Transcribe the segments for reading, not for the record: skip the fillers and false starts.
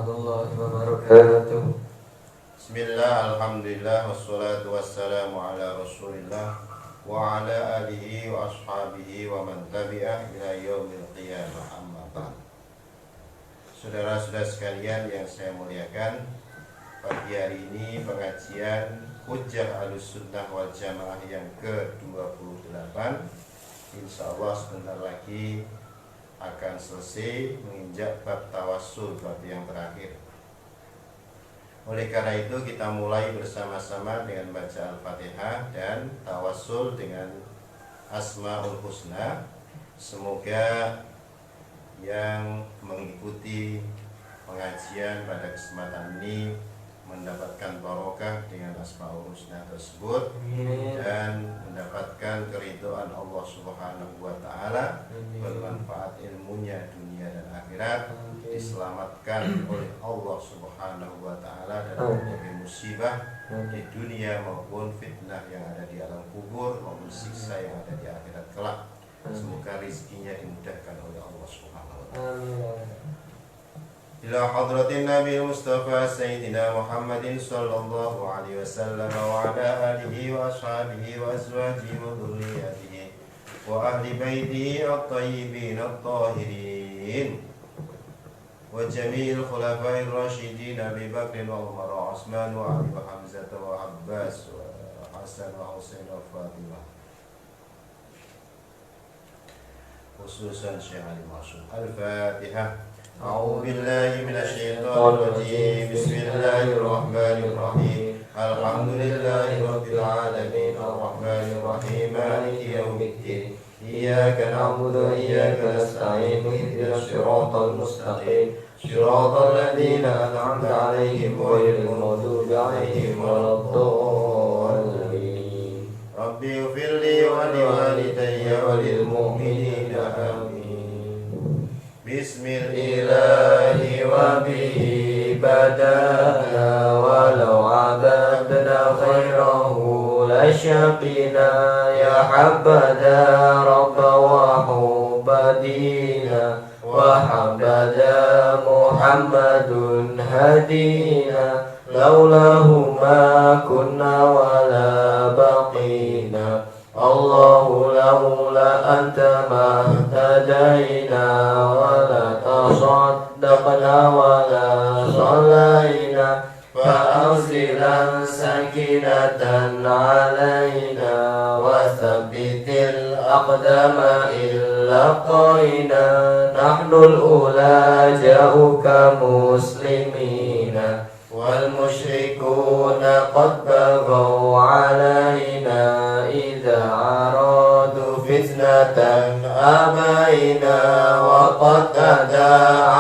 warahmatullahi wabarakatuh. Bismillah, alhamdulillah, wassalatu wassalamu ala rasulillah wa ala alihi wa ashabihi wa man tabi'ah ila yaumil qiyamah, amma ba'd. Saudara-saudara sekalian yang saya muliakan, pagi hari ini pengajian Hujjah Ahlussunnah wal Jamaah yang ke-28 insyaallah sebentar lagi akan selesai menginjak bab tawassul, bab yang terakhir. Oleh karena itu kita mulai bersama-sama dengan baca Al-Fatihah dan tawassul dengan Asmaul Husna. Semoga yang mengikuti pengajian pada kesempatan ini mendapatkan barokah dengan Asmaul Husna tersebut. Amin. Dan mendapatkan keridhaan Allah Subhanahu wa taala, bermanfaat ilmunya dunia dan akhirat. Amin. Diselamatkan oleh Allah Subhanahu wa taala dari berbagai musibah di dunia maupun fitnah yang ada di alam kubur maupun siksa yang ada di akhirat kelak. Semoga rezekinya dimudahkan oleh Allah Subhanahu wa taala. Amin. Ila hadratin Nabi Mustafa Sayyidina Muhammadin sallallahu alaihi wasallam wa ala alihi wa ashabihi wa azwajihi wa dhurriyyatihi wa ahli baitihi at-tayyibin at-tahirin wa jami'il khulafa'ir rasyidin Abi Bakr wa Umar wa Utsman wa Ali wa Hamzah wa Abbas wa Hasan wa Husain wa Fatimah, khususan Syekh Ali Masyhur. Al-Fatihah. أعوذ بالله من الشيطان الرجيم. بسم الله الرحمن الرحيم. الحمد لله رب العالمين الرحمن الرحيم مالك يوم الدين. إياك نعبد وإياك نستعين اهدنا الصراط المستقيم صراط الذين أنعمت عليهم غير المغضوب عليهم ولا الضالين. ربي اغفر لي ولوالدي وللمؤمنين آمين. Bismillahi wa bihi badana walau abadna khairahu la syaqina ya habada rabba wa hubadina wa habada Muhammadun hadina laulahu ma kunna wala baqina Allahu laula anta ma tadaina wa la tasaddaqna wa la sallaina fa anzilan sakinatan alaina wa thabbitil aqdama illa qaina nahnul ula ja'uka muslimina wal musyrikuna qad baghaw alaina aradu fitnatan abaina wa qad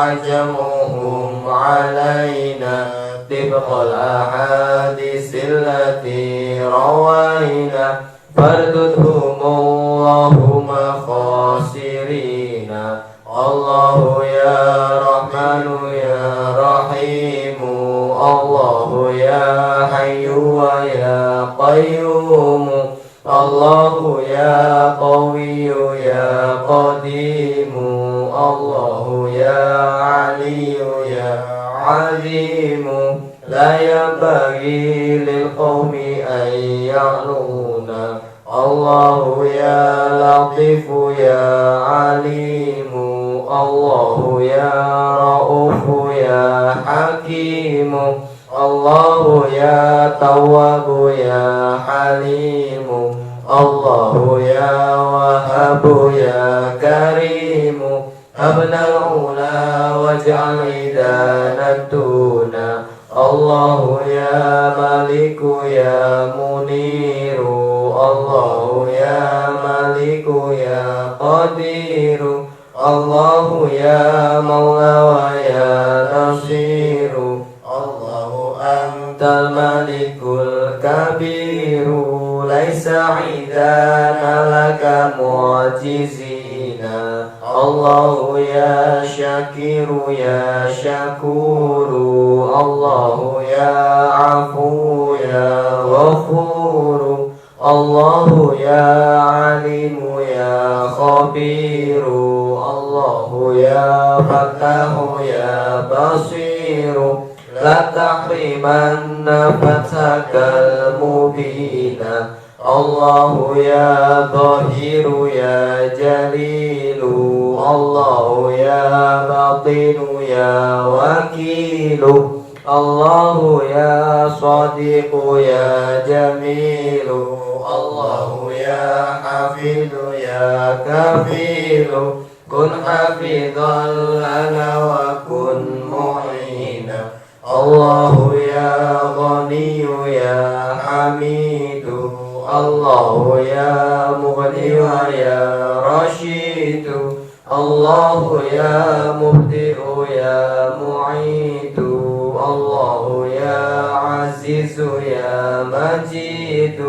ajamuhum alaina tibqal ahaditsil lati rawaina fardudhum Allahumma khasirina. Allahu ya Rahmanu ya Rahimu, Allahu ya Hayyu wa ya Qayyumu, Allahu ya Qawiyyu ya Qadimu, Allahu ya Aliyyu ya Azimu. La yanbaghi lil qawmi an ya'luna. Allahu ya Latifu ya Alimu, Allahu ya Ra'ufu ya Hakimu, Allahu ya Tawwabu ya Halimu, Allahu ya Wahhabu ya Karimu. Habnal ula waj'al idanatuna. Allahu ya Maliku ya Muniru, Allahu ya Maliku ya Qadiru, Allahu ya Maula wa ya Nasiru. Allahu antal Malikul Kabiru, laisa idana laka mu'jizina. Allahu ya Syakiru ya Syakuru, Allahu ya Afu ya Ghafuru, Allahu ya Alimu ya Khabiru, Allahu ya Fatahu ya Basiru. لا تحرمن فتحك المبين الله يا ظاهر يا جليل الله يا باطن يا وكيل الله يا صديق يا جميل الله يا حفيظ يا كفيل كن حفيظا لنا وكن معينا الله يا غني يا حميد الله يا مغني ويا رشيد الله يا مبدئ يا معيد الله يا عزيز يا مجيد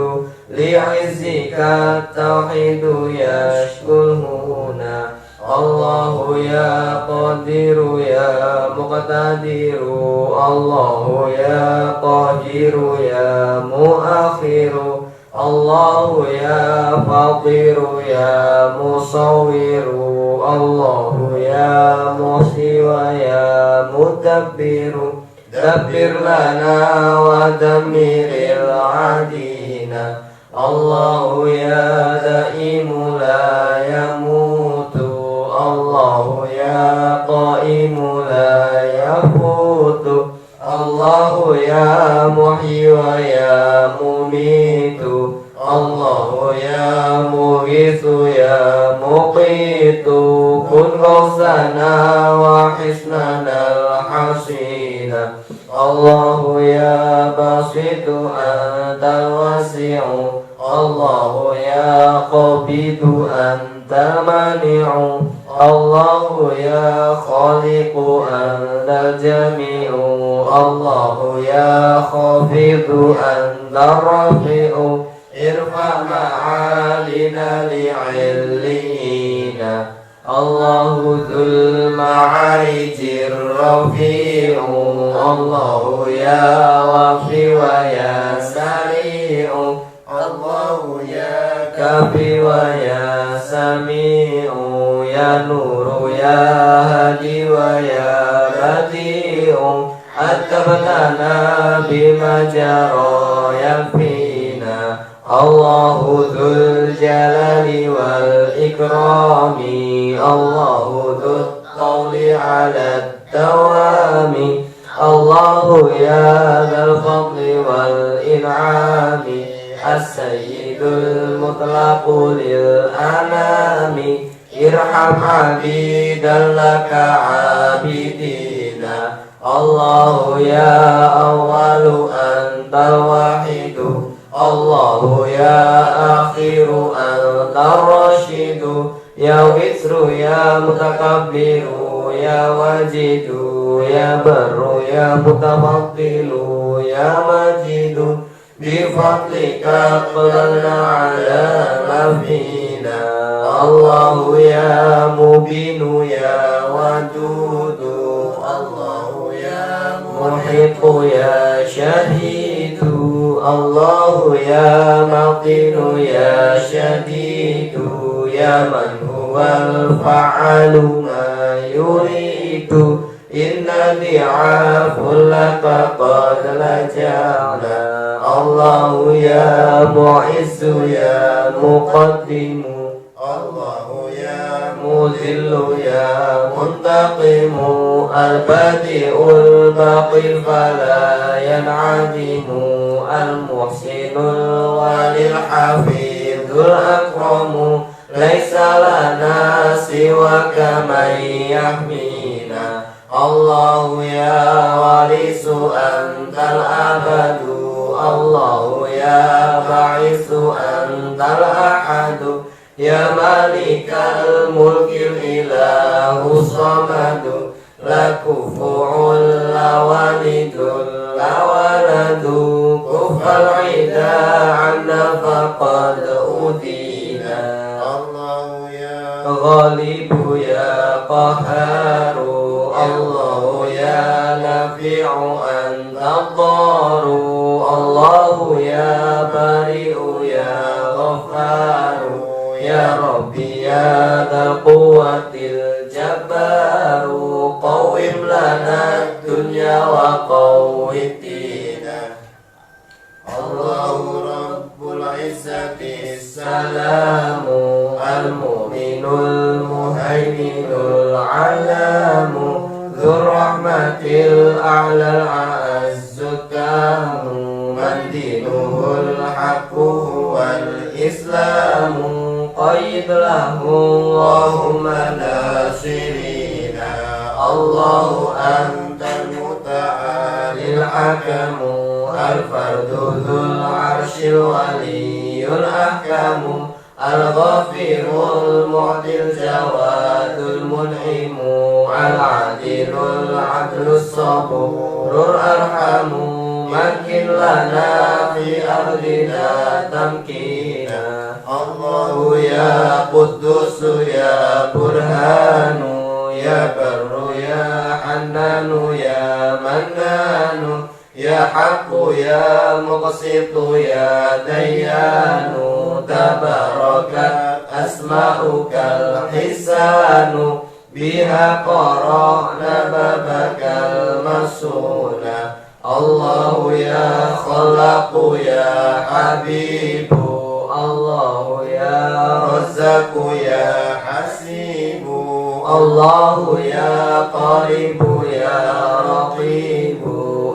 لعزك التوحيد يشكو الهنا الله يا قادر يا مقتدر الله يا قاهر يا مؤخر الله يا فاطر يا مصور الله يا محصي ويا مدبر دبر لنا ودمر العادين الله يا دائم لا يموت الله يا قائم لا يفوت الله يا محيي ويا مميت الله يا مغيث يا مقيت كن غوثنا وحسننا الحصين الله يا باسط أنت الواسع الله يا قابض أنت المانع الله يا خالق أنت الجميع الله يا خافض أنت الرافع ارفع معالينا لعلينا الله ذو المعارج الرفيع الله يا وافي ويا سريع الله يا كافي ويا سميع يا نور يا هادي ويا بديع أتبتنا بما جرى يكفينا الله ذو الجلال والإكرام الله ذو الطول على الدوام الله يا ذا الفضل والإنعام السيد المطلق للأنام ارحم عبيدا لك عابدين الله يا أول أنت الواحد الله يا آخر أنت الرشيد يا وتر يا متكبر يا واجد يا بر يا متفضل يا مجيد بفضلك اقبلنا على ما فينا الله يا مبين يا ودود الله يا محيط يا شهيد الله يا مقيل يا شديد يا من هو الفعال ما يريد إنني عفو لك قد لجأنا الله يا معز يا مقدم الله يا مذل يا منتقم البديع الباقي فلا ينعدم المحسن الولي الحفيظ الأكرم ليس لنا سواك من يحمينا الله يا وارث أنت الأبد الله يا باعث أنت الأحد يا مالك الملك الإله الصمد لا كفو لا والد لا ولد كف العدا عنا فقد أودينا الله يا غالب يا قهار الله يا نافع أنت الضار الله يا بريء يا غفار يا ربي يا ذا القوة الجبار قوم لنا الدنيا وقوم الدين الله رب العزة السلام المؤمن المهيمن العلام ذو الرحمة الأعلى العز التام من دينه الحق هو الإسلام قيد له اللهم ناصرينا الله أنت المتعالي الحكم الفرد ذو العرش الولي الأحكم الغفير المعطي الجواد المنعم العادل العدل الصبور الأرحم مكن لنا في أرضنا تمكينا الله يا قدوس يا برهان يا بر يا حنان يا منان يا حق يا مقسط يا ديان تباركت أسماؤك الحسان بها قرأنا بابك المسون الله يا خلاق يا حبيب الله يا رزاق يا حسيب الله يا قريب يا رقيب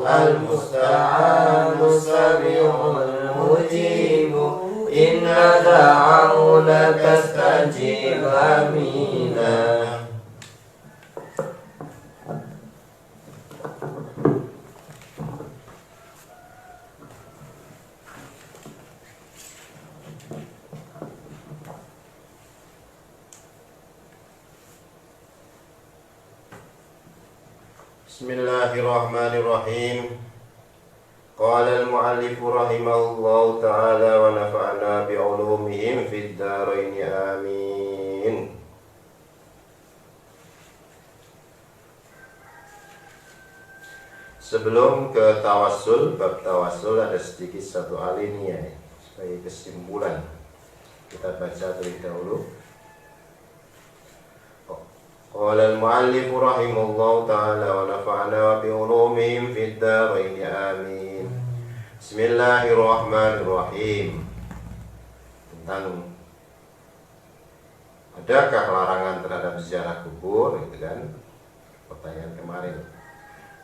المستعان السميع المجيب إنا دعوناك استجب آمينا. Bismillahirrahmanirrahim. Qala al-mu'allif rahimahullahu ta'ala wa nafa'na bi'ulumihim fid dharain amin. Sebelum ke tawassul, bab tawassul ada sedikit satu alinea sebagai kesimpulan. Kita baca terlebih dahulu. Qala al-mu'allif rahimahullahu ta'ala wa nafa'na bi'ulumihim fid dharain amin. Bismillahirrahmanirrahim. Tentang adakah larangan terhadap ziarah kubur, gitu kan? Pertanyaan kemarin.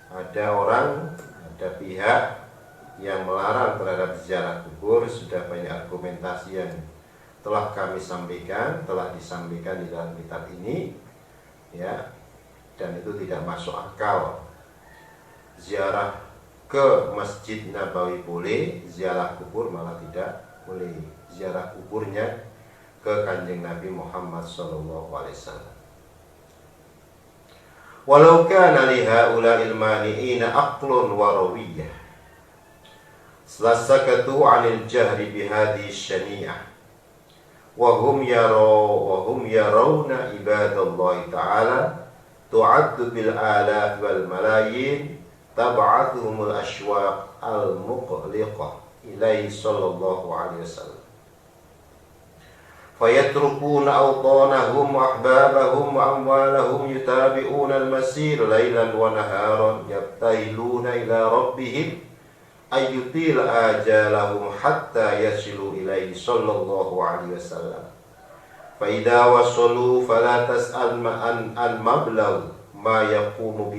Ada orang, ada pihak yang melarang terhadap ziarah kubur. Sudah banyak argumentasi yang telah kami sampaikan, telah disampaikan di dalam kitab ini, ya, dan itu tidak masuk akal. Ziarah ke Masjid Nabawi boleh, ziarah kubur malah tidak boleh. Ziarah kuburnya ke Kanjeng Nabi Muhammad SAW. Walau kana li haula'il mani'ina aqlun wa rawiyyah lasakatu 'anil jahri bihadhihi syani'ah wa hum yarawna ibadallahi ta'ala tu'addu bil alaf wal malayin tab'athuhumul ashwaq al muqliqah ilaihi sallallahu alaihi wasallam fayatrukuna awtanahum wa ahbabahum wa amwalahum yutabi'una al-masir laylan wa naharan yabtahiluna ila rabbihim ayyutil ajalahum hatta yasilu ilaihi sallallahu alaihi wasallam fa idza wasalu fala tas'al an mablagh ma yaqumu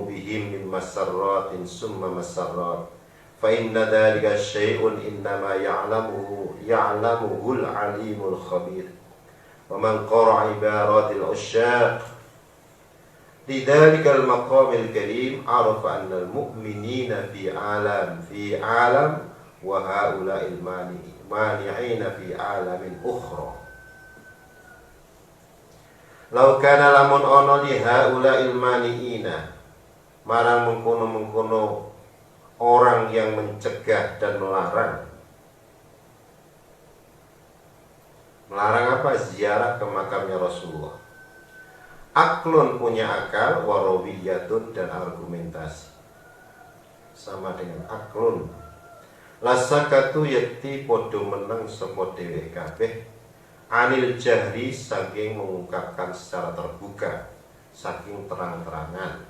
bihim min masarratin summa masarrat fa inna dhalika syai'un innama ya'lamuhu al-alimul khabir wa man qara'a ibaratil usyaq lidhalika al-maqamil karim arafa anna al-mu'minina fi alam wa haula'il mani'ina fi alamin ukhra. Lau kana lamun ono li haula'il mani'ina marang mengkono orang yang mencegah dan melarang. Melarang apa? Ziarah ke makamnya Rasulullah. Aklun punya akal, warawiyatun dan argumentasi. Sama dengan aklun. Lasakatu yakti podo menang sapa dhewe kabeh anil jahri saking mengungkapkan secara terbuka, saking terang-terangan.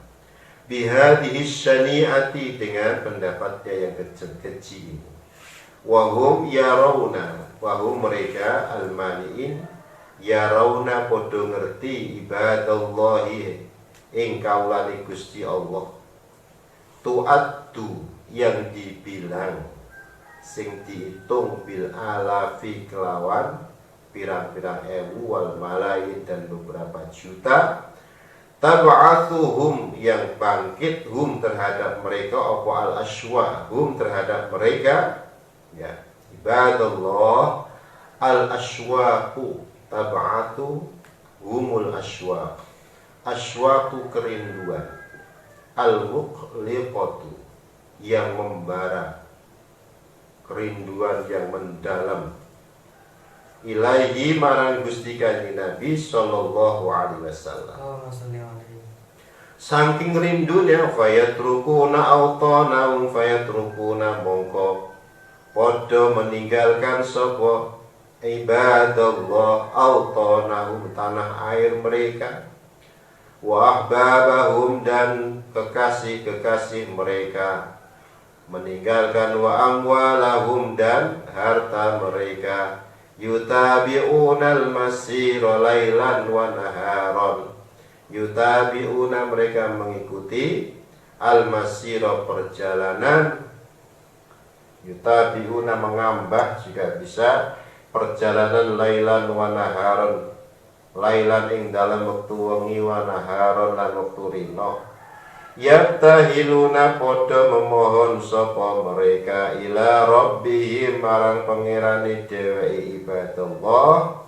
Bihadhihi syani'ati, dengan pendapatnya yang keji ini. Wahum yarawna, wahum mereka al-mani'in yarawna podo ngerti ibadallahi ing kaulane Gusti Allah. Tu'addu yang dibilang, sing dihitung bil alafi kelawan pirang-pirang ewu wal malayin dan beberapa juta. Tab'athuhum yang bangkit hum terhadap mereka, apa al aswa hum terhadap mereka, ya ibadallah al aswaqu tab'athu humul aswaq. Aswaqu kerinduan, al muqliqatu yang membara, kerinduan yang mendalam, ilaihi marang Gusti Kanjeng Nabi sallallahu alaihi wasallam. Saking rindunya fayatrukuna awtanahum, fayatrukuna mongko podo meninggalkan sapa ibadallah awtanahum tanah air mereka, wa ahbabahum dan kekasih-kekasih mereka, meninggalkan wa amwalahum dan harta mereka, yutabi'unal masira lailan wa naharon, yutabi'una mereka mengikuti al-masira perjalanan, yutabi'una mengambah juga bisa, perjalanan lailan wa naharon, lailan ing dalam wektu wengi wa naharon lan wektu rino. Yabtahiluna podo memohon sapa mereka ila rabbihim marang pangerane dheweke ibadallah.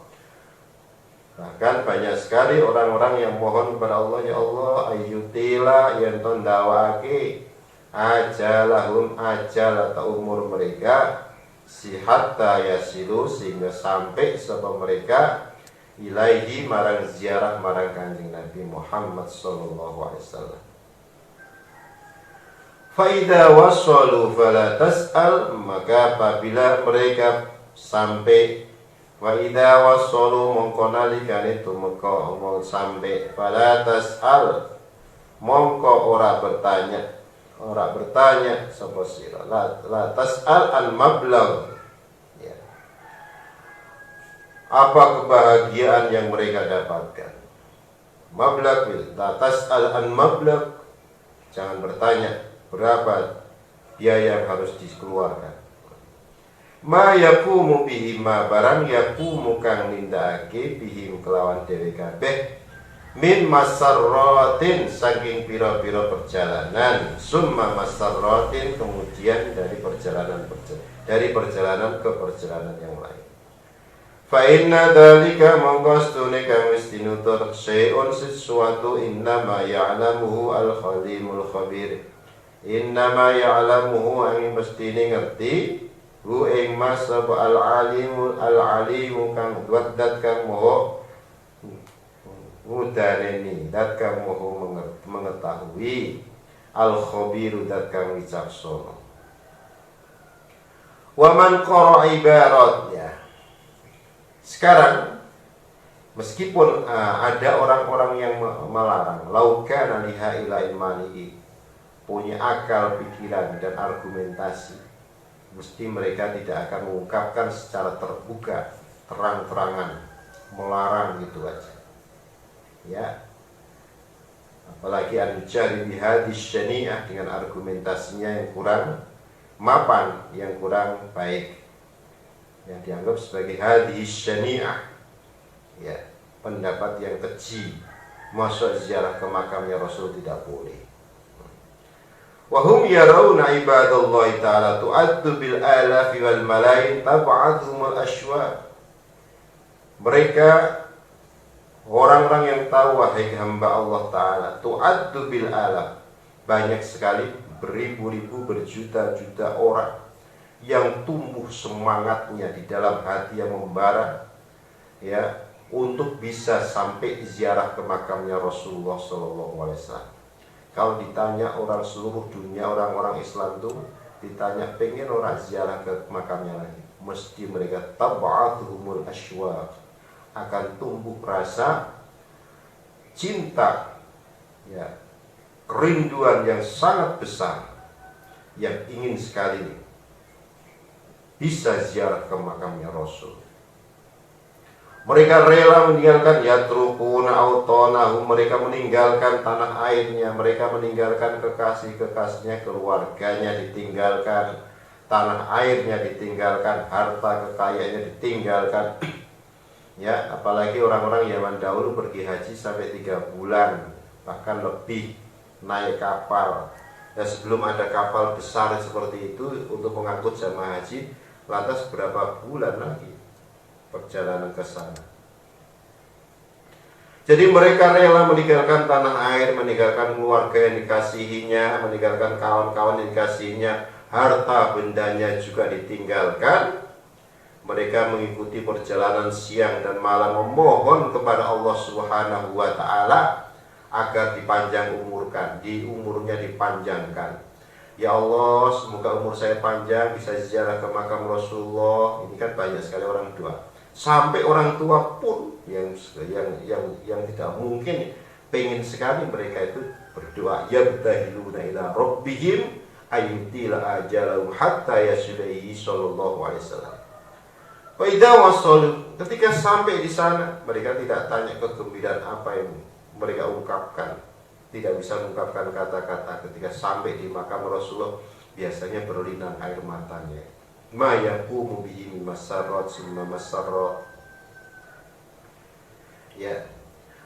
Bahkan banyak sekali orang-orang yang mohon kepada Allah, ya Allah ayyutila yen to ndawake ajalahum, ajal atau umur mereka, sihatta yasilu sehingga sampai sapa mereka ilaihi marang ziarah marang Kanjeng Nabi Muhammad sallallahu alaihi wasallam. Faida wasalu fala tas'al, maka apabila mereka sampai, faida wasalu mongko nalikane tumeka omong sampai, fala tas'al mongko ora bertanya sapa sira, la tas'al al mablagh, ya. Apa kebahagiaan yang mereka dapatkan? Mablagh, la tas'al al mablagh, jangan bertanya berapa biaya yang harus dikeluarkan. Ma yaqumu bihim, ma barang yaqumu kang nindakake bihim kelawan dhewe kabeh, min masarratin saking pira-pira perjalanan, summa masarratin kemudian dari perjalanan ke perjalanan yang lain. Fa inna dzalika mangkastune kang wis tinutur syai'un sesuatu, innama ya'lamuhu al-khalimul khabir, innama ya'lamuhu angin mestine ngerti hu ing mas sapa al-alimu kang dat kang moho mudaneni, dat kang moho mengetahui, al-khabiru dat kang wicaksana. Wa man qara ibaratnya. Sekarang meskipun ada orang-orang yang melarang, lauka liha ila imani, punya akal, pikiran, dan argumentasi, mesti mereka tidak akan mengungkapkan secara terbuka, terang-terangan, melarang gitu aja, ya. Apalagi an-jari bihadis syani'ah, dengan argumentasinya yang kurang mapan, yang kurang baik, yang dianggap sebagai hadis syani'ah, ya, pendapat yang keji. Masuk ziarah ke makamnya Rasul tidak boleh. Wahum yarawna ibadallahi ta'ala tu'addu bil alafi wal malayin tab'athumul ashwa. Mereka orang-orang yang tahu, wahai hamba Allah Ta'ala, tu'addu bil alaf, banyak sekali, beribu-ribu, berjuta-juta orang yang tumbuh semangatnya di dalam hati yang membara, ya, untuk bisa sampai ziarah ke makamnya Rasulullah SAW. Kalau ditanya orang seluruh dunia, orang-orang Islam itu ditanya pengen orang ziarah ke makamnya lagi, mesti mereka tab'atuhumul ashwaq, akan tumbuh rasa cinta ya, kerinduan yang sangat besar, yang ingin sekali bisa ziarah ke makamnya Rasul. Mereka rela meninggalkan yatrukuna autonahum, mereka meninggalkan tanah airnya, mereka meninggalkan kekasih-kekasihnya, keluarganya ditinggalkan, tanah airnya ditinggalkan, harta kekayaannya ditinggalkan. Ya, apalagi orang-orang zaman dahulu pergi haji sampai 3 bulan, bahkan lebih, naik kapal. Dan sebelum ada kapal besar seperti itu untuk mengangkut jamaah haji, lantas berapa bulan lagi perjalanan ke sana. Jadi mereka rela meninggalkan tanah air, meninggalkan keluarga yang dikasihinya, meninggalkan kawan-kawan yang dikasihinya, harta bendanya juga ditinggalkan. Mereka mengikuti perjalanan siang dan malam memohon kepada Allah Subhanahu wa taala agar dipanjang umurkan, umurnya dipanjangkan. Ya Allah, semoga umur saya panjang, bisa ziarah ke makam Rasulullah. Ini kan banyak sekali orang tua. Sampai orang tua pun yang tidak mungkin, pengen sekali mereka itu berdoa, yabtahiluna ila rabbihim ayyutila ajalahum hatta yasudaihi sallallahu alaihi wasallam. Wa idza wasalu, ketika sampai di sana, mereka tidak tanya kegembiraan apa yang mereka ungkapkan, tidak bisa mengungkapkan kata-kata. Ketika sampai di makam Rasulullah, biasanya berlinang air matanya. Ma yaqumu bihi masarrat summa masarrat. Ya.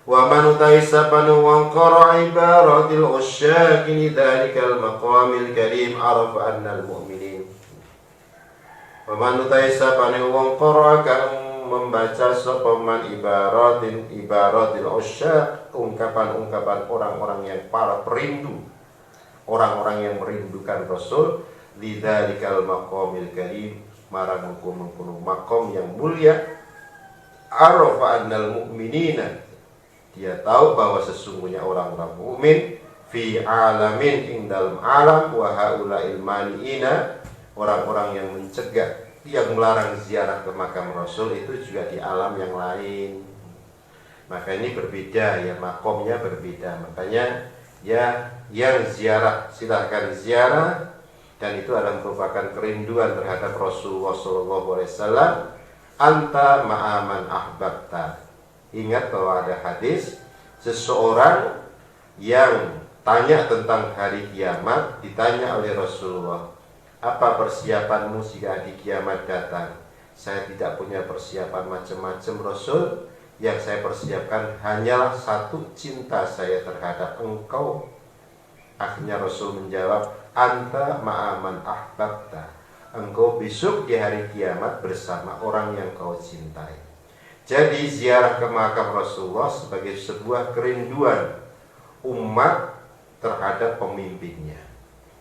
Wa man taisabanu wa qara ibaratil usyakin dzalikal maqamil karim arafa annal mu'minin. Wa man taisabanu wa qara kan membaca sopaman ibaratil usyak, ungkapan-ungkapan orang-orang yang para perindu, orang-orang yang merindukan Rasul, lidzalikal maqamil karim, marang mengkono makom yang mulia, arafa annal mu'minina, dia tahu bahwa sesungguhnya orang-orang mukmin fi alamin ing dalam alam, wa haula'il maniina, orang-orang yang mencegah, yang melarang ziarah ke makam Rasul itu juga di alam yang lain. Maka ini berbeda ya, makomnya berbeda. Makanya ya, yang ziarah silahkan ziarah, dan itu adalah merupakan kerinduan terhadap Rasulullah SAW. Anta ma'aman ahbabta. Ingat bahwa ada hadis, seseorang yang tanya tentang hari kiamat, ditanya oleh Rasulullah, apa persiapanmu jika hari kiamat datang? Saya tidak punya persiapan macam-macam Rasul. Yang saya persiapkan hanyalah satu, cinta saya terhadap engkau. Akhirnya Rasul menjawab, anta ma'aman ahbabta. Engkau besok di hari kiamat bersama orang yang kau cintai. Jadi ziarah ke makam Rasulullah sebagai sebuah kerinduan umat terhadap pemimpinnya,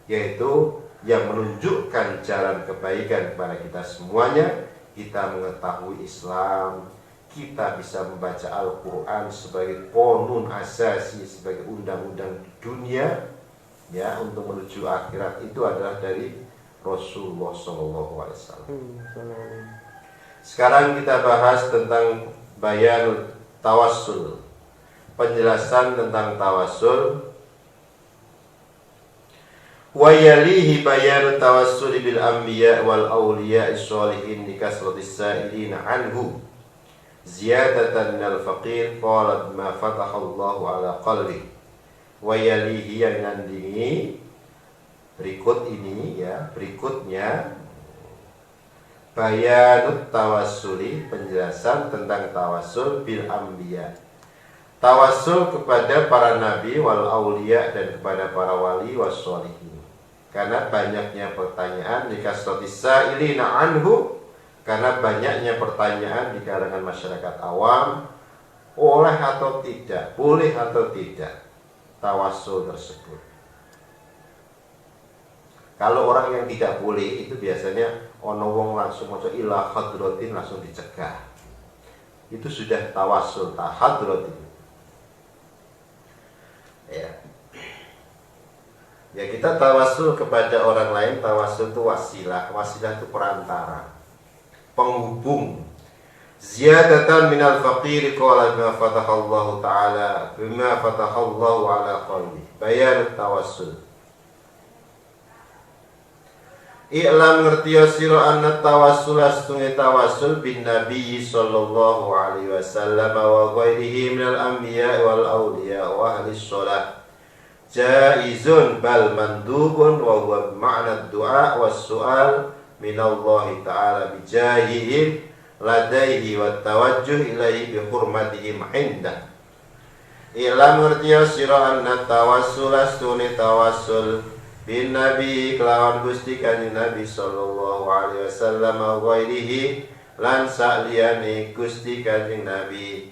yaitu yang menunjukkan jalan kebaikan kepada kita semuanya. Kita mengetahui Islam, kita bisa membaca Al-Quran sebagai qonun asasi, sebagai undang-undang dunia, ya, untuk menuju akhirat, itu adalah dari Rasulullah SAW. Sekarang kita bahas tentang bayanul tawassul, penjelasan tentang tawassul. Wa yalihi bayanu tawassul bil anbiya wal awliya as-salihin li kasratis sa'ilin anhu ziyadatan minal faqir qalat ma fataha Allahu ala qalbi. Wa yalihi, yang nandingi berikut ini ya, berikutnya bayanut tawassuli, penjelasan tentang tawassul bil anbiya, tawassul kepada para nabi wal auliya, dan kepada para wali wassolihin. Karena banyaknya pertanyaan di kasratis sa'ilina anhu, karena banyaknya pertanyaan di kalangan masyarakat awam, oleh atau tidak, boleh atau tidak tawassul tersebut. Kalau orang yang tidak boleh itu biasanya ono wong langsung maca ila hadratin, langsung dicegah. Itu sudah tawassul tahadrat itu. Ya. Ya, kita tawassul kepada orang lain. Tawassul itu wasilah. Wasilah itu perantara, penghubung. ziyadatan minal faqir qala bima fatahallahu ala qalbi bayan tawassul. I'lam ngertiya sira anna tawassul astunge tawassul bin nabi sallallahu alaihi wasallam wa ghairihi minal anbiya wal awliya wa ahli shalah jaizun bal mandubun wa huwa ma'na du'a was su'al minallahi ta'ala bijahihim ladaihi wa tawajjuh ilaihi bi hurmatihim indah. Ilam ngertiya sira anna tawassul astune tawassul bin nabi kelawan Gusti Kanjeng Nabi sallallahu alaihi wasallam wa ghairihi lan saliyane Gusti Kanjeng Nabi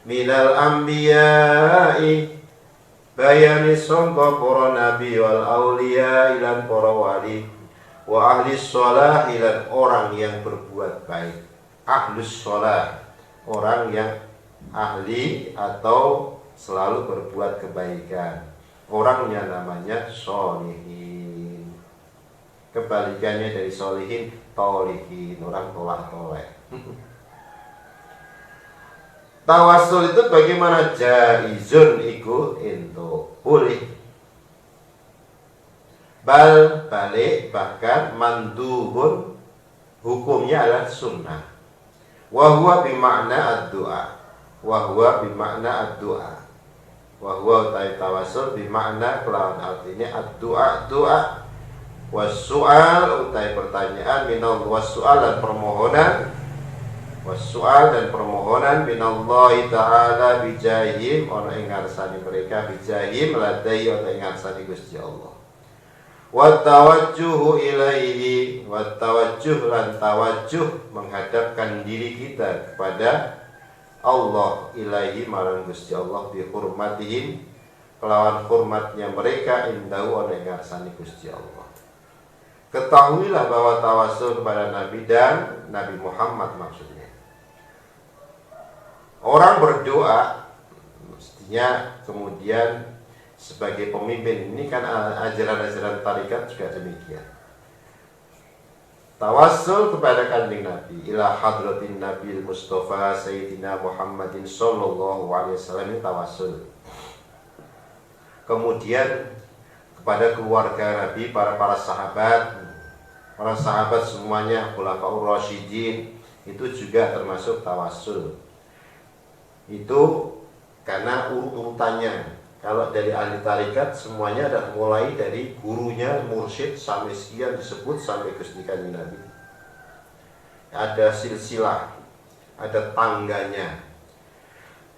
minal anbiya'i bayani sangka para nabi wal aulia ilan para wali wa ahli sholah ilan orang yang berbuat baik. Ahlus sholah orang yang ahli atau selalu berbuat kebaikan, orangnya namanya sholihin. Kebalikannya dari sholihin tolihin, orang tolah-toleh. Tawassul itu bagaimana? Jaizun iku ento boleh, bal balik bahkan mandubun hukumnya adalah sunnah. Wahwa bimakna ad-du'a, wahwa bimakna ad-du'a, wahwa utai tawassul bimakna kelawan artinya ad-du'a du'a, was-su'al utai pertanyaan, minal was-su'al dan permohonan, was-su'al dan permohonan minallahi ta'ala bijahim ana ing ngarsane mereka bijahim ladai ana ing ngarsane Gusti Allah. Wa tawajjuhu ilaihi wa tawajjuh lan tawajjuh menghadapkan diri kita kepada Allah ilaihi marang Gusti Allah bi hurmatihim kelawan hormatnya mereka indahu ana ing ngarsane Gusti Allah. Ketahuilah bahwa tawassul kepada Nabi dan Nabi Muhammad maksudnya. Orang berdoa mestinya kemudian sebagai pemimpin, ini kan ajaran-ajaran tarikat juga demikian. Tawassul kepada kanjeng Nabi ila hadratin Nabi Mustafa Sayyidina Muhammadin sallallahu alaihi wasallam, ini tawassul. Kemudian kepada keluarga Nabi, para sahabat semuanya khulafaur rasyidin, itu juga termasuk tawassul. Itu karena urutannya. Kalau dari ahli tarikat semuanya ada mulai dari gurunya, mursyid sampai sekian disebut sampai Gusti Kanjeng Nabi. Ada silsilah, ada tangganya.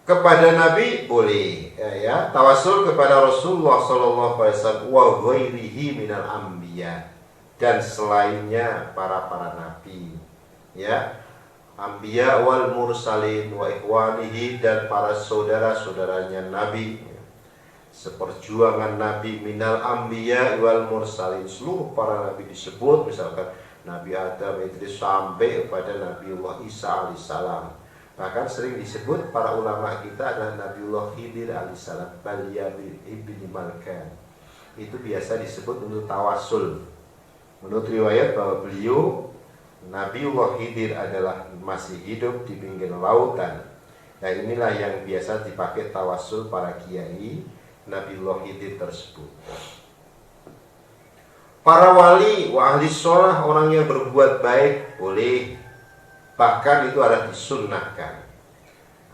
Kepada Nabi boleh, ya, tawassul kepada Rasulullah sallallahu alaihi wasallam wa ghairihi minal anbiya, dan selainnya para nabi, ya. Anbiya wal mursalin wa ikhwanihi, dan para saudara-saudaranya Nabi, seperjuangan Nabi minal anbiya wal mursalin, seluruh para Nabi disebut, misalkan Nabi Adam, Idris sampai kepada Nabiullah Isa alaihissalam. Bahkan sering disebut para ulama kita adalah Nabiullah Khidir alaihissalam, Balya ibni Malkan. Itu biasa disebut untuk tawassul. Menurut riwayat bahwa beliau Nabiullah Khidir adalah masih hidup di pinggir lautan. Dan inilah yang biasa dipakai tawassul para kiai Nabiullah Khidir tersebut. Para wali wa ahli sholah, orang yang berbuat baik boleh, bahkan itu adalah disunnahkan.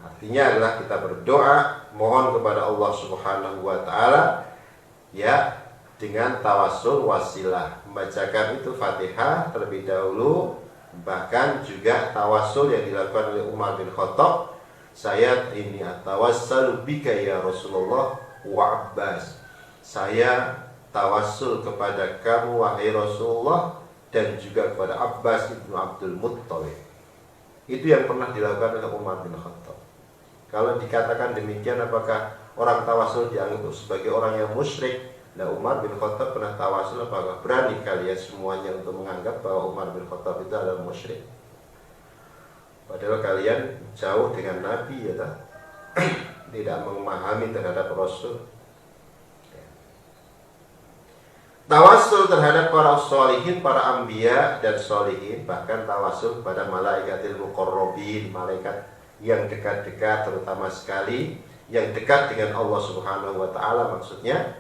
Artinya adalah kita berdoa mohon kepada Allah Subhanahu wa taala, ya, dengan tawassul wasilah, membacakan itu Fatihah terlebih dahulu. Bahkan juga tawassul yang dilakukan oleh Umar bin Khattab, saya ini atawassalu bika ya Rasulullah wa Abbas, saya tawassul kepada kamu wahai Rasulullah dan juga kepada Abbas ibnu Abdul Muttalib. Itu yang pernah dilakukan oleh Umar bin Khattab. Kalau dikatakan demikian, apakah orang tawassul dianggap sebagai orang yang musyrik? Nah, Umar bin Khattab pernah tawassul, apakah berani kalian semuanya untuk menganggap bahwa Umar bin Khattab itu adalah musyrik? Padahal kalian jauh dengan Nabi, ya tak? Tidak memahami terhadap Rasul. Tawasul terhadap para sholihin, para anbiya dan sholihin, bahkan tawasul pada malaikatil muqarrabin, malaikat yang dekat-dekat, terutama sekali yang dekat dengan Allah Subhanahu wa taala, maksudnya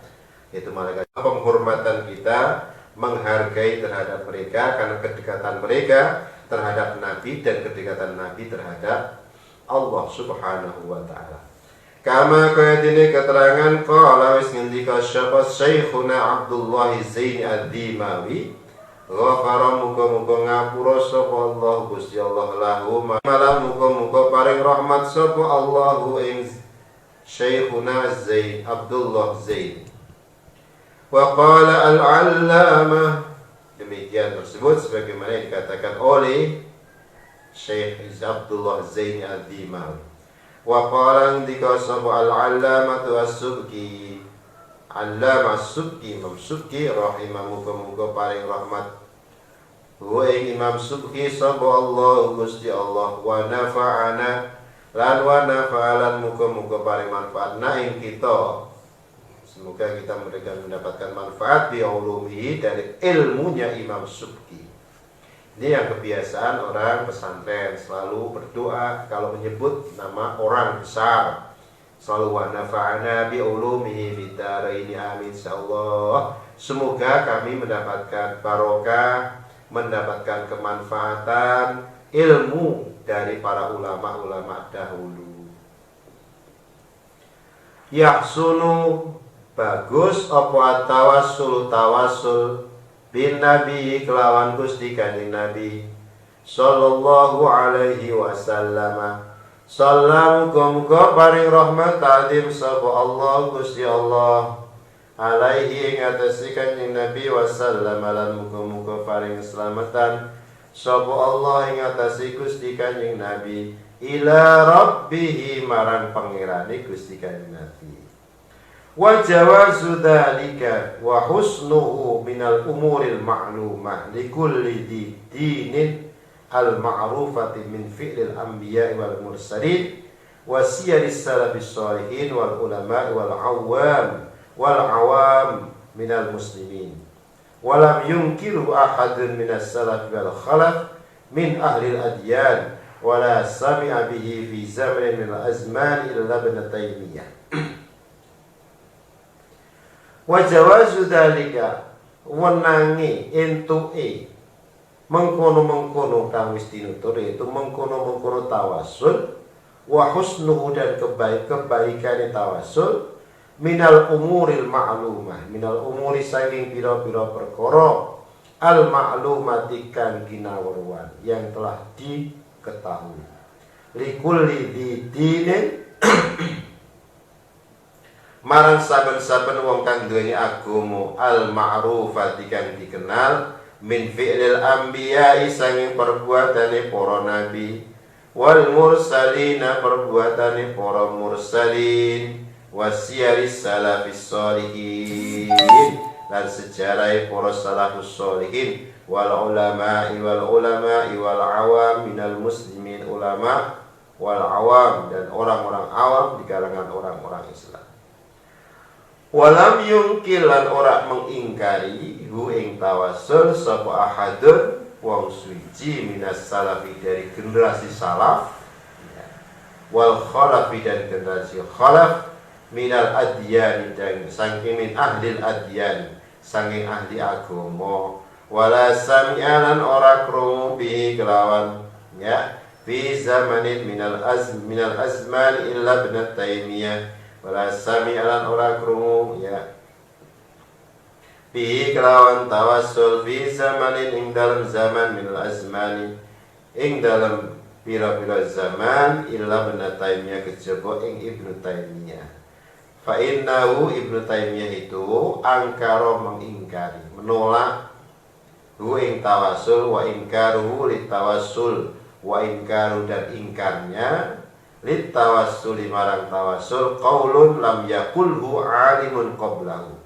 yaitu malaikat. Penghormatan kita, menghargai terhadap mereka karena kedekatan mereka terhadap Nabi dan kedekatan Nabi terhadap Allah Subhanahu wa taala. Kama kaya dini keterangan qala wis ngendika sapa Syekhuna Abdullah Zaini Ad-Dimawi, ghafara muga-muga ngapura sapa Allah Gusti Allah lahu, malam muga-muga paring rahmat sapa Allahu ing Syekhuna Zain Abdullah Zain. Wa qala al-allamah, demikian tersebut sebagaimana dikatakan oleh Syekh Abdullah Zaini Ad-Dimawi. Wa qala ndika sapa al-allamatu as-subki, Allamah as-subki, Imam Subki rahimahu muga paring rahmat wa Imam Subki sapa Allah Gusti Allah, wa nafa'ana lan wa nafa'alan muga paring manfaatna ing kita. Semoga kita mendapatkan manfaat bi ulumihi dari ilmunya Imam Subki. Ini yang kebiasaan orang pesantren, selalu berdoa kalau menyebut nama orang besar, selalu wa nafa'ana bi ulumihi bidaraini amin, insyaallah. Semoga kami mendapatkan barokah, mendapatkan kemanfaatan ilmu dari para ulama-ulama dahulu. Yahsunu, bagus apa tawassul bin Nabi kelawan Gusti Kanjeng Nabi sallallahu alaihi wasallam. Salam muga paring rahmat ta'zim sapa Allah Gusti Allah alaihi ing atase Kanjeng Nabi wasallam, lan muga paring keselamatan sapa Allah ing atase Gusti Kanjeng Nabi ila rabbih marang pangerane Gusti Kanjeng Nabi. Wa jawazu dzalika wa husnuhu minal umuril ma'lumah likulli dinin al-ma'rufati min fi'lil anbiya'i wal mursalin wa siyaris salafis shalihin wal ulama'i wal awam minal muslimin. Wa lam yunkiru ahadun minas salaf wal khalaf min ahli al-adyan wa la sami'a bihi fi zamanin min al-azman illa ibn Taymiyah. Wa jawazu dzalika, wenange entuke mengkono-mengkono kang wis tinutur, yaitu mengkono-mengkono tawasul, wa husnuhu dan kebaikane tawasul minal umuril ma'lumah, minal umuri saking pira-pira perkara al ma'lumati kang ginawruan yang telah diketahui. Likulli dinin marang saben-saben wong kang duweni agama al ma'rufati kang dikenal min fi'lil anbiya'i sanging perbuatane para nabi wal mursalina perbuatane para mursalin wasiyaris salafis sholihin lan sejarah para salafus sholihin wal ulama'i wal awam minal muslimin, ulama wal awam dan orang-orang awam di kalangan orang-orang Islam. Walam yungkilan ora mengingkari hu ing tawasul sapa ahadun wong suci minas salafi dari generasi salaf wal khalafi dan generasi khalaf minal adyan dan saking min ahlil adyan saking ahli agama, wala sami'alan ora krungu bihi kelawan ya fi zamanin minal azman illa ibn Taymiyah, wala sami'alan ora krungu ya bihi kelawan tawassul fi zamanin ing dalam zaman minal azmani ing dalam pira-pira zaman illa ibn Taymiyah kejaba ing Ibnu Taymiyah. Fa innahu Ibnu Taymiyah itu angkara mengingkari, menolak hu ing tawassul wa ingkaruhu lit tawassul, wa ingkaru dan ingkarnya lit tawassuli marang tawassul qaulun lam yakulhu alimun qablahu,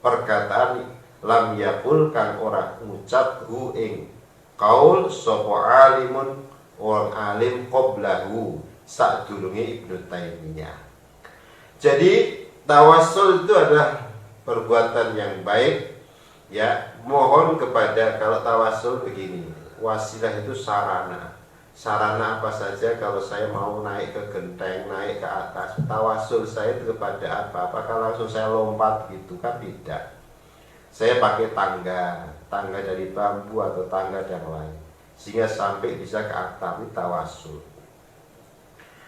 perkataan lam yakul kang ora ngucap hu ing qaul sapa alimun orang alim qablahu sadurunge Ibnu Taimiyah. Jadi tawassul itu adalah perbuatan yang baik Ya, mohon kepada, kalau tawasul begini, wasilah itu sarana. Sarana apa saja kalau saya mau naik ke genteng, naik ke atas, tawasul saya itu kepada apa? Apakah langsung saya lompat gitu kan? Tidak. Saya pakai tangga dari bambu atau tangga yang lain, sehingga sampai bisa ke atap, itu tawasul.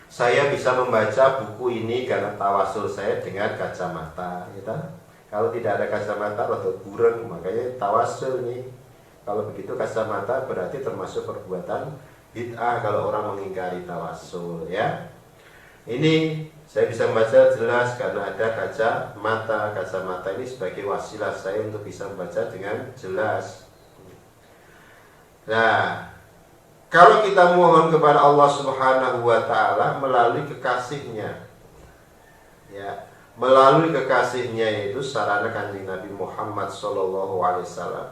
Saya bisa membaca buku ini karena tawasul saya dengan kacamata, gitu. Kalau tidak ada kacamata atau bureng, makanya tawasul nih. Kalau begitu kacamata berarti termasuk perbuatan bid'ah kalau orang mengingkari tawasul, ya. Ini saya bisa membaca jelas karena ada kacamata. Kacamata ini sebagai wasilah saya untuk bisa membaca dengan jelas. Nah, kalau kita mohon kepada Allah Subhanahu wa taala melalui kekasihnya, ya, melalui kekasihnya yaitu sarana Kanjeng Nabi Muhammad sallallahu alaihi wasallam.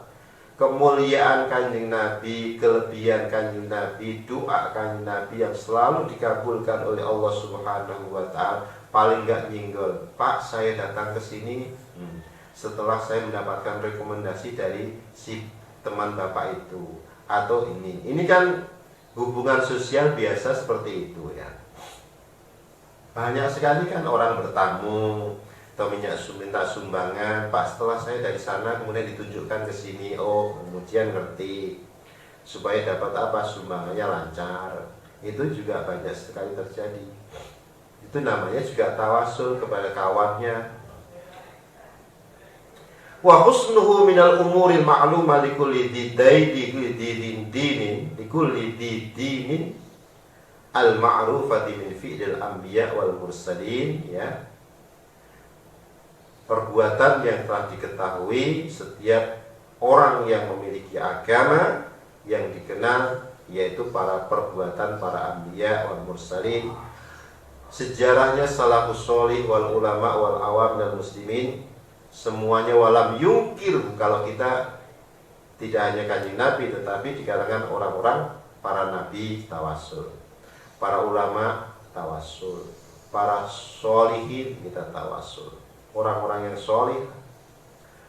Kemuliaan Kanjeng Nabi, kelebihan Kanjeng Nabi, doa Kanjeng Nabi yang selalu dikabulkan oleh Allah Subhanahu wa taala, paling enggak nyinggol. Pak, saya datang ke sini setelah saya mendapatkan rekomendasi dari si teman Bapak itu atau ini. Ini kan hubungan sosial biasa seperti itu, ya. Banyak sekali kan orang bertamu atau minta sumbangan, Pak, setelah saya dari sana kemudian ditunjukkan ke sini, oh kemudian ngerti supaya dapat apa, sumbangannya lancar. Itu juga banyak sekali terjadi. Itu namanya juga tawasul kepada kawannya. Wa husnuhu minal umuril ma'lumah likulli dinin al-ma'rufati min fi'lil anbiya wal mursalin, ya. Perbuatan yang telah diketahui setiap orang yang memiliki agama yang dikenal, yaitu perbuatan para anbiya wal mursalin, sejarahnya salafus sholih wal ulama wal awam dan muslimin, semuanya walam yungkir. Kalau kita tidak hanya Kanjeng Nabi, tetapi di kalangan orang-orang para nabi tawasul, para ulama tawasul, para sholihin kita tawasul, orang-orang yang sholih,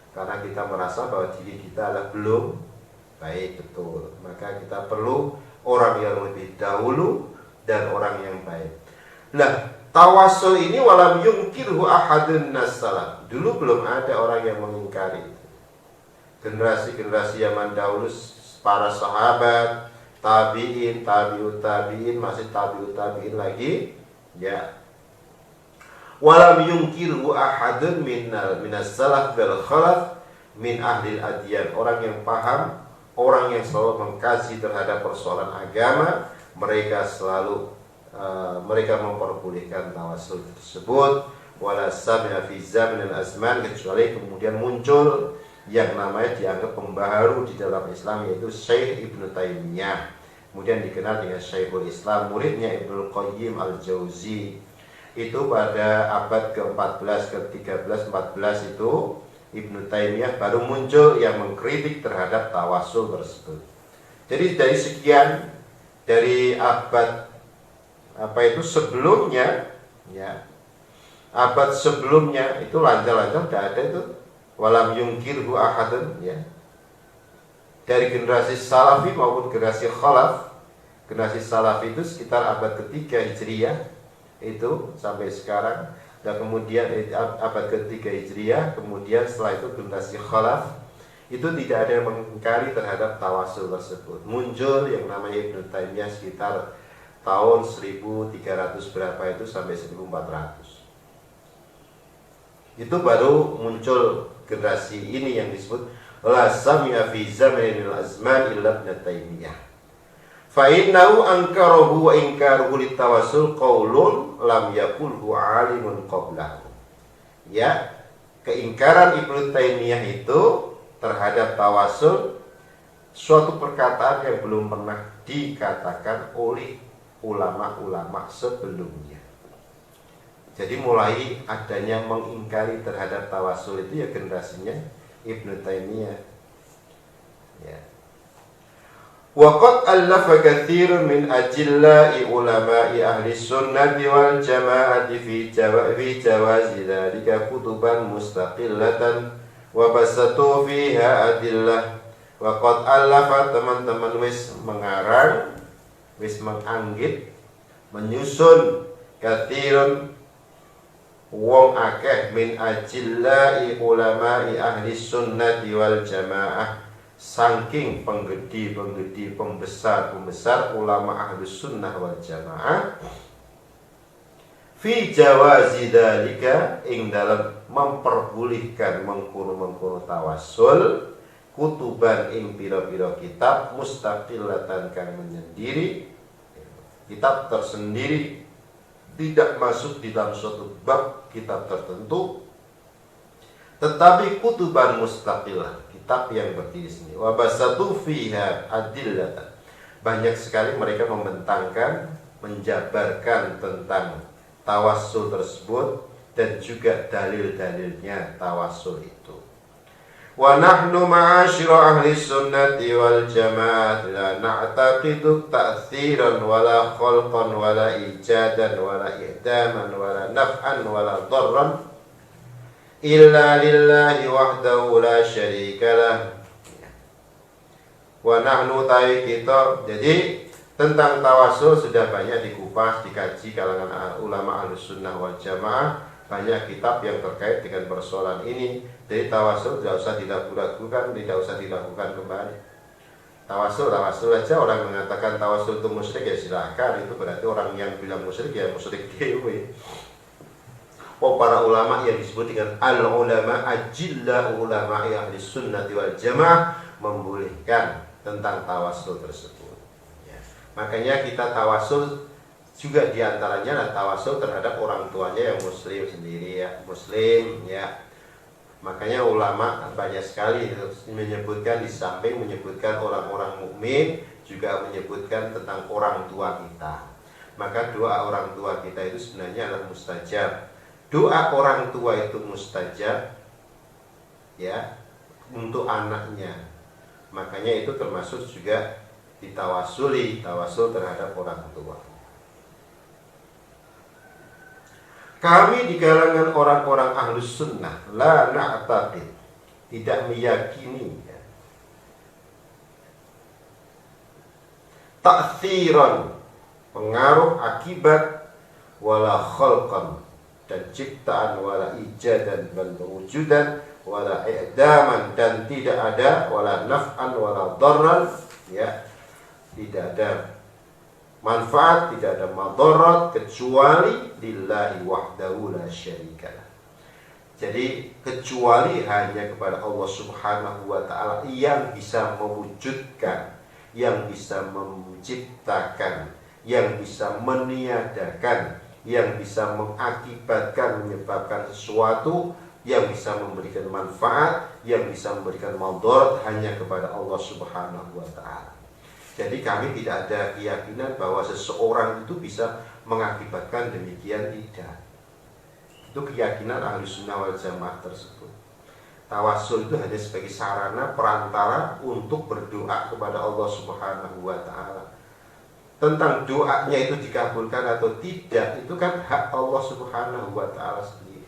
karena kita merasa bahwa diri kita adalah belum baik betul, maka kita perlu orang yang lebih dahulu dan orang yang baik. Nah, tawasul ini walam yungkirhu ahadun nas-salaf. Dulu belum ada orang yang mengingkari. Generasi-generasi zaman dahulu, para sahabat, tabi'in, tabi'ut tabi'in, masih tabi'ut tabi'in lagi, ya. Walam yungkirhu ahadun minas salaf wal khalaf min ahli adyan. Orang yang paham, orang yang selalu mengkaji terhadap persoalan agama, mereka selalu mereka memperbolehkan tawasul tersebut. Wala sami'a fi zamanil azman, kecuali kemudian muncul yang namanya dianggap pembaharu di dalam Islam, yaitu Syekh Ibnu Taimiyah, kemudian dikenal dengan Syekhul Islam, muridnya Ibnu Qayyim al-Jauzi. Itu pada abad ke-14, ke-13, 14 itu Ibnu Taimiyah baru muncul yang mengkritik terhadap tawasul tersebut. Jadi dari sekian, dari abad sebelumnya, ya, abad sebelumnya itu lancar-lancar tidak ada itu walam yungkirhu ahadun, ya. Dari generasi salafi maupun generasi khalaf. Generasi salafi itu sekitar abad ketiga Hijriyah itu sampai sekarang, dan kemudian abad ketiga Hijriyah, kemudian setelah itu generasi khalaf itu tidak ada yang mengingkari terhadap tawasul tersebut. Muncul yang namanya Ibnu Taimiyah sekitar tahun 1300 berapa itu sampai 1400. Itu baru muncul generasi ini yang disebut la sami'a fi zamanil azman illa Ibnu Taimiyah. Fa innahu ankarahu wa inkaruhu litawassul qaulun lam yaqulhu alimun qablahu. Ya, keingkaran Ibnu Taimiyah itu terhadap tawasul suatu perkataan yang belum pernah dikatakan oleh ulama-ulama sebelumnya. Jadi mulai adanya mengingkari terhadap tawasul itu ya generasinya Ibnu Taimiyah. Ya. Wa qad allafa katsirun min ajilla'i ulama'i ahli sunnati wal jama'ati fi jawazi dzalika kutuban mustaqillatan wa basatu fiha adillah wa qad allafa teman-teman wis mengarang, wis menganggit, menyusun kathirun wong akeh min ajillai ulama'i ahli sunnati wal jamaah, saking penggede-penggede, pembesar-pembesar ulama ahli sunnah wal jamaah, fi jawazi dalika ing dalam memperbolehkan mengkono-mengkono tawasul, kutuban ing pira-pira kitab mustaqillatan kang menyendiri, kitab tersendiri, tidak masuk di dalam suatu bab kitab tertentu, tetapi kutuban mustaqillah, kitab yang berdiri sendiri. Wa basatu fiha adillatan, banyak sekali mereka membentangkan, menjabarkan tentang tawassul tersebut dan juga dalil-dalilnya tawassul itu. Wa nahnu ma'asyira ahli sunnati wal jamaah la na'taqidu ta'thiran wala khalqan wala ijadan wala ihdaman wala naf'an wala dharran illa lillahi wahdahu la syarikalah. Wa nahnu ta'i kita, jadi tentang tawassul sudah banyak dikupas, dikaji kalangan ulama ahli sunnah wal jamaah. Banyak kitab yang terkait dengan persoalan ini. Jadi tawassul tidak usah diragu-ragukan, tidak usah dilakukan kembali. Tawassul aja. Orang mengatakan tawassul itu musyrik, ya silakan. Itu berarti orang yang bilang musyrik ya musyrik dewe. Para ulama yang disebut dengan al-ulama ajilla ulama ahli sunnati wal jamaah membolehkan tentang tawassul tersebut. Ya. Makanya kita tawassul juga diantaranya adalah tawassul terhadap orang tuanya yang muslim sendiri, ya, muslim, ya. Makanya ulama banyak sekali menyebutkan, di samping menyebutkan orang-orang mukmin, juga menyebutkan tentang orang tua kita. Maka doa orang tua kita itu sebenarnya adalah mustajab. Doa orang tua itu mustajab, ya, untuk anaknya. Makanya itu termasuk juga ditawasuli, tawassul terhadap orang tua. Kami di kalangan orang-orang ahlus sunnah la na'taqid, tidak meyakini, ya, ta'thiran, pengaruh akibat, wala khalqan, dan ciptaan, wala ijadan, dan pewujudan, wala i'daman, dan tidak ada, wala naf'an, wala dharran, ya, tidak ada manfaat, tidak ada madarat kecuali lillahi wahdahu la syarikalah. Jadi kecuali hanya kepada Allah Subhanahu wa taala yang bisa mewujudkan, yang bisa menciptakan, yang bisa meniadakan, yang bisa mengakibatkan, menyebabkan sesuatu, yang bisa memberikan manfaat, yang bisa memberikan madarat, hanya kepada Allah Subhanahu wa taala. Jadi kami tidak ada keyakinan bahwa seseorang itu bisa mengakibatkan demikian, tidak. Itu keyakinan ahli sunnah wal jamaah tersebut. Tawassul itu hanya sebagai sarana perantara untuk berdoa kepada Allah Subhanahu wa taala. Tentang doanya itu dikabulkan atau tidak, itu kan hak Allah Subhanahu wa taala sendiri.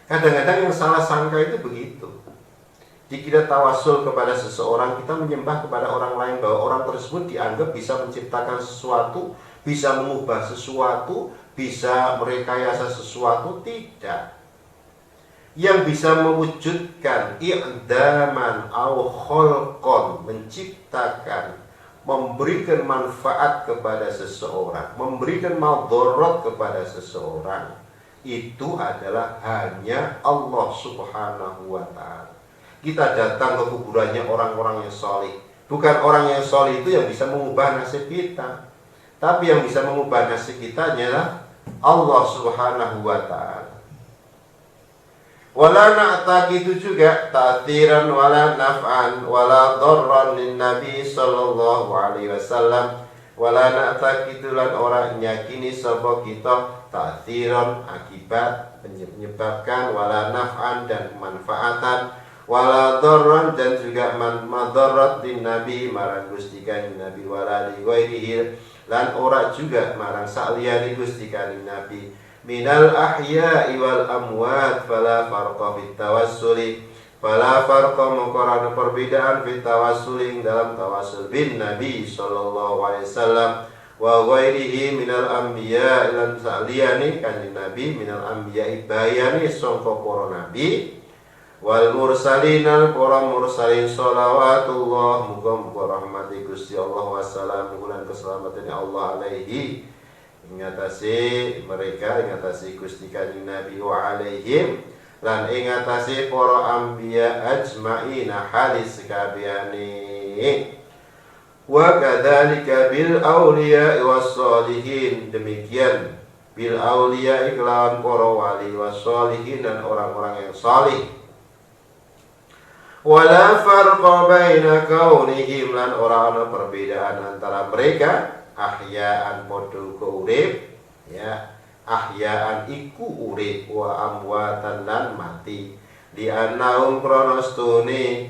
Kadang-kadang yang salah sangka itu begitu. Jika kita tawassul kepada seseorang, kita menyembah kepada orang lain, bahwa orang tersebut dianggap bisa menciptakan sesuatu, bisa mengubah sesuatu, bisa merekayasa sesuatu. Tidak. Yang bisa mewujudkan i'daman au khalqan, menciptakan, memberikan manfaat kepada seseorang, memberikan madarat kepada seseorang, itu adalah hanya Allah Subhanahu wa ta'ala. Kita datang ke kuburannya orang-orang yang soleh. Bukan orang yang soleh itu yang bisa mengubah nasib kita, tapi yang bisa mengubah nasib kita adalah Allah Subhanahu wa ta'ala. Wala na'taqidu juga ta'thiran wala naf'an wala dharran lin Nabi sallallahu alaihi wasallam. Wala na'taqidu lan ora nyakini sapa kita ta'thiran, akibat, menyebabkan, wala naf'an, dan kemanfaatan, wala dharran, dan juga madarat lin Nabi, marang Gusti Kanjeng Nabi, wala li ghairihi, lan ora juga marang saliyane Gusti Kanjeng Nabi, minal ahya'i wal amwat fala farqa fit tawassuli fala farqa mengkorana perbedaan fit tawassuli dalam tawassul bin Nabi sallallahu alaihi wasallam wa ghairihi minal anbiya lan saliyani kanjeng Nabi minal anbiya bayani sangka para nabi wal mursalin para mursalin sholawatullah muga-muga rahmati Gusti Allah wassalam lan keselamatan Allah alaihi ingatasi mereka ingatasi Gusti kanjeng Nabi wa alaihim lan ingatasi para anbiya ajmaina halis kabehane wa kadzalika bil auliya was sholihin demikian bil auliya iklan para wali was sholihin dan orang-orang yang salih wala farqa baina kaunihim lan ora ana perbedaan antara mereka ahyaan padha urip ya ahyaan iku urip wa amwatan lan mati di annahum kronostune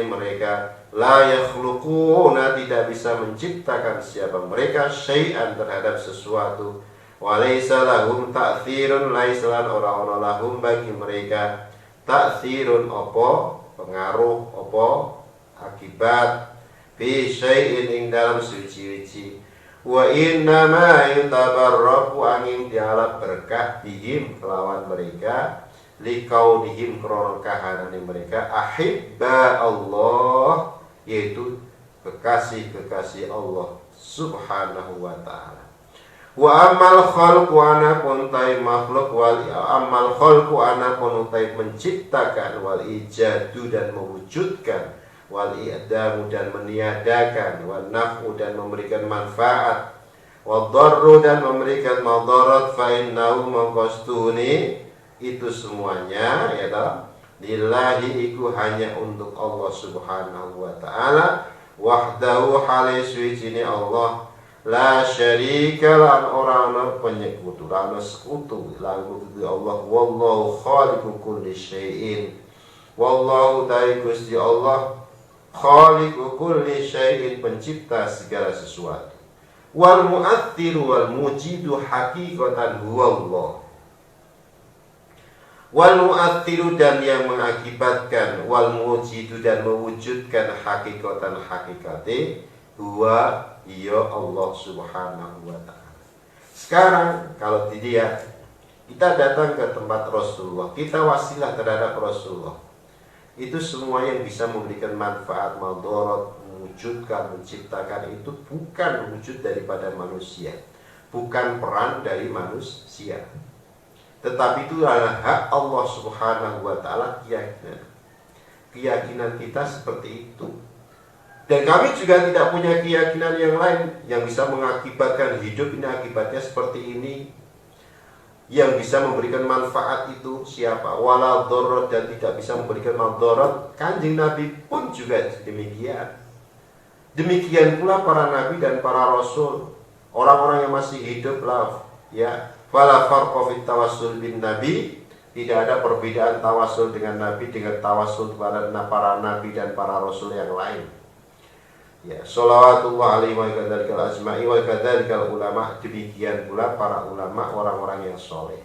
mereka la yakhluquna tidak bisa menciptakan siapa mereka syai'an terhadap sesuatu walaysa lahum ta'thirun laisa lan ora lahum bagi mereka ta'thirun apa pengaruh apa akibat fi syai'in ing dalam suci-suci wa inna ma yutabarraku angin dialap berkah bihim kelawan mereka likaunihim krono kahanane mereka ahibba Allah yaitu kekasih-kekasih Allah subhanahu wa ta'ala wa amal khalqu anapun tai makhluk wal amal khalqu anapun tai menciptakan wal ijadu dan mewujudkan wal i'damu dan meniadakan wal naf'u dan memberikan manfaat wal darru dan memberikan madarat fa innahu maqastuni itu semuanya ya toh lillahi iku hanya untuk Allah subhanahu wa ta'ala wahdahu halai suwijine Allah la syarika lan orang penyekutu lan sekutu lan kudu Allah wallahu khaliqu kulli syai'in wallahu ta'ala Gusti Allah khaliqu kulli syai'in pencipta segala sesuatu wal mu'athiru wal mujidu haqiqatan huwallah wal mu'athiru dan yang mengakibatkan wal mujidu dan mewujudkan hakikatan hakikate huwa iya Allah subhanahu wa ta'ala. Sekarang kalau tidak kita datang ke tempat Rasulullah, kita wasilah terhadap Rasulullah, itu semua yang bisa memberikan manfaat madarat, mewujudkan, menciptakan itu bukan wujud daripada manusia, bukan peran dari manusia, tetapi itu adalah hak Allah subhanahu wa ta'ala. Keyakinan kita seperti itu. Dan kami juga tidak punya keyakinan yang lain yang bisa mengakibatkan hidup ini akibatnya seperti ini. Yang bisa memberikan manfaat itu siapa? Wala dharrat dan tidak bisa memberikan madarat. Kanjeng Nabi pun juga demikian. Demikian pula para nabi dan para rasul. Orang-orang yang masih hidup lah ya. Fala farqa fit tawassul bin nabi, tidak ada perbedaan tawasul dengan nabi dengan tawasul kepada para nabi dan para rasul yang lain. Ya, sholawatullah alaihi wa kadzalikal azma'i wa kadzalikal ulama, demikian pula para ulama orang-orang yang soleh.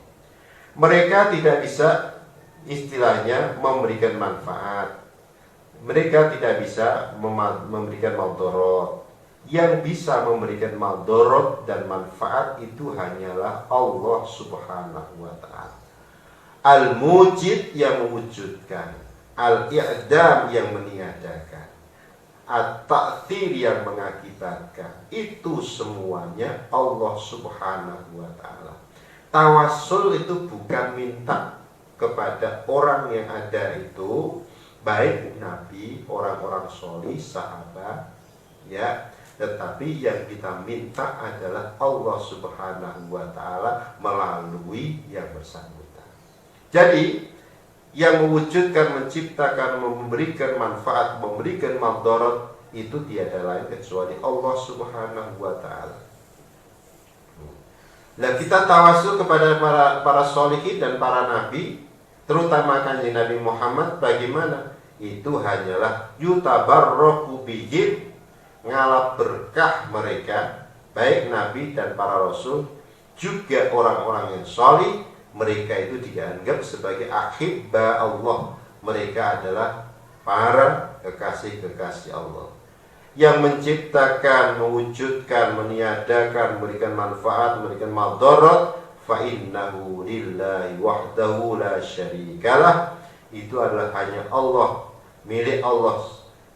Mereka tidak bisa istilahnya memberikan manfaat. Mereka tidak bisa memberikan madarat. Yang bisa memberikan madarat dan manfaat itu hanyalah Allah subhanahu wa ta'ala. Al-mujid yang mewujudkan, al-i'dam yang meniadakan, at-ta'thir yang mengakibatkan, itu semuanya Allah subhanahu wa ta'ala. Tawassul itu bukan minta kepada orang yang ada itu, baik nabi, orang-orang solih, sahabat ya, tetapi yang kita minta adalah Allah subhanahu wa ta'ala melalui yang bersangkutan. Jadi yang mewujudkan, menciptakan, memberikan manfaat, memberikan madarat itu tiada lain kecuali Allah subhanahu wa ta'ala. Nah, kita tawasul kepada para sholihin dan para nabi, terutama kanjeng Nabi Muhammad, bagaimana? Itu hanyalah yutabarraku bihim, ngalap berkah mereka, baik nabi dan para rasul, juga orang-orang yang solih, mereka itu dianggap sebagai akhibba Allah. Mereka adalah para kekasih-kekasih Allah yang menciptakan, mewujudkan, meniadakan, memberikan manfaat, memberikan madarat. Fa innahu lillahi wahdahu la syarikalah. Itu adalah hanya Allah, milik Allah,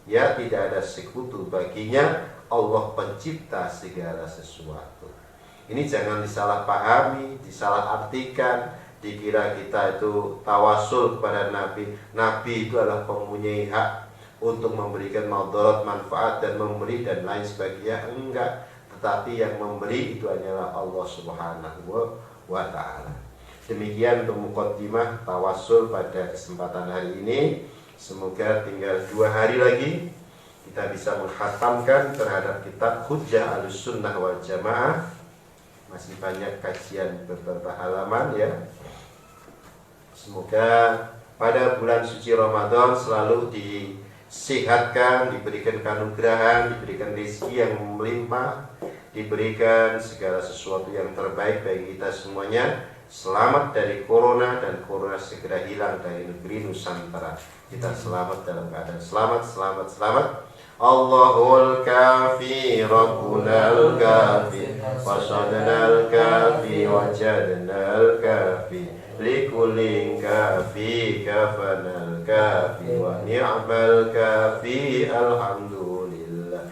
ya, tidak ada sekutu baginya. Allah pencipta segala sesuatu. Ini jangan disalahpahami, disalahartikan, dikira kita itu tawasul kepada Nabi. Nabi itu adalah mempunyai hak untuk memberikan madarat, manfaat, dan memberi dan lain sebagainya. Enggak, tetapi yang memberi itu hanyalah Allah Subhanahu wa ta'ala. Demikian untuk muqaddimah tawasul pada kesempatan hari ini. Semoga tinggal 2 hari lagi kita bisa menghatamkan terhadap kitab Hujjah Ahlussunnah wal Jamaah. Masih banyak kajian beberapa halaman, ya. Semoga pada bulan suci Ramadan selalu disehatkan, diberikan kanugrahan, diberikan rezeki yang melimpah, diberikan segala sesuatu yang terbaik bagi kita semuanya. Selamat dari corona, dan corona segera hilang dari negeri Nusantara. Kita selamat dalam keadaan selamat, selamat, selamat. Allahul kafi, Rabbunal kafi, fasadnal kafi, wajadnal kafi, likulin kafi, kafanal kafi, wa ni'mal kafi, alhamdulillah.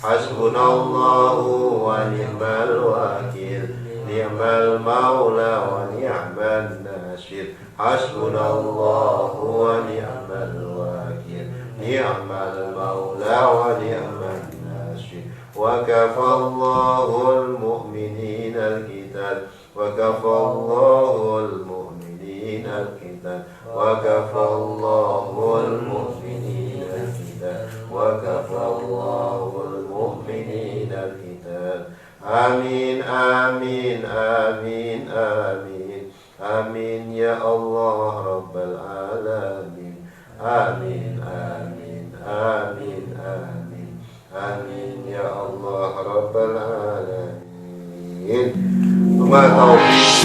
Hasbunallahu wa ni'mal wakil, ni'mal maula wa ni'mal nasir. Hasbunallahu wa ni'mal wakil, ni'mal maula wa ni'mal nasir. Wa kafallahu al-mu'minina al-qital, wa kafallahu al-mu'minina al-qital, wa kafallahu al-mu'minina al-qital, wa kafallahu al-mu'minina al-qital. Amin, amin, amin, amin, amin ya Allah Rabbal Alamin. Amin, amin, amin, amin, amin ya Allah Rabbal Alamin. Wa ma taufiq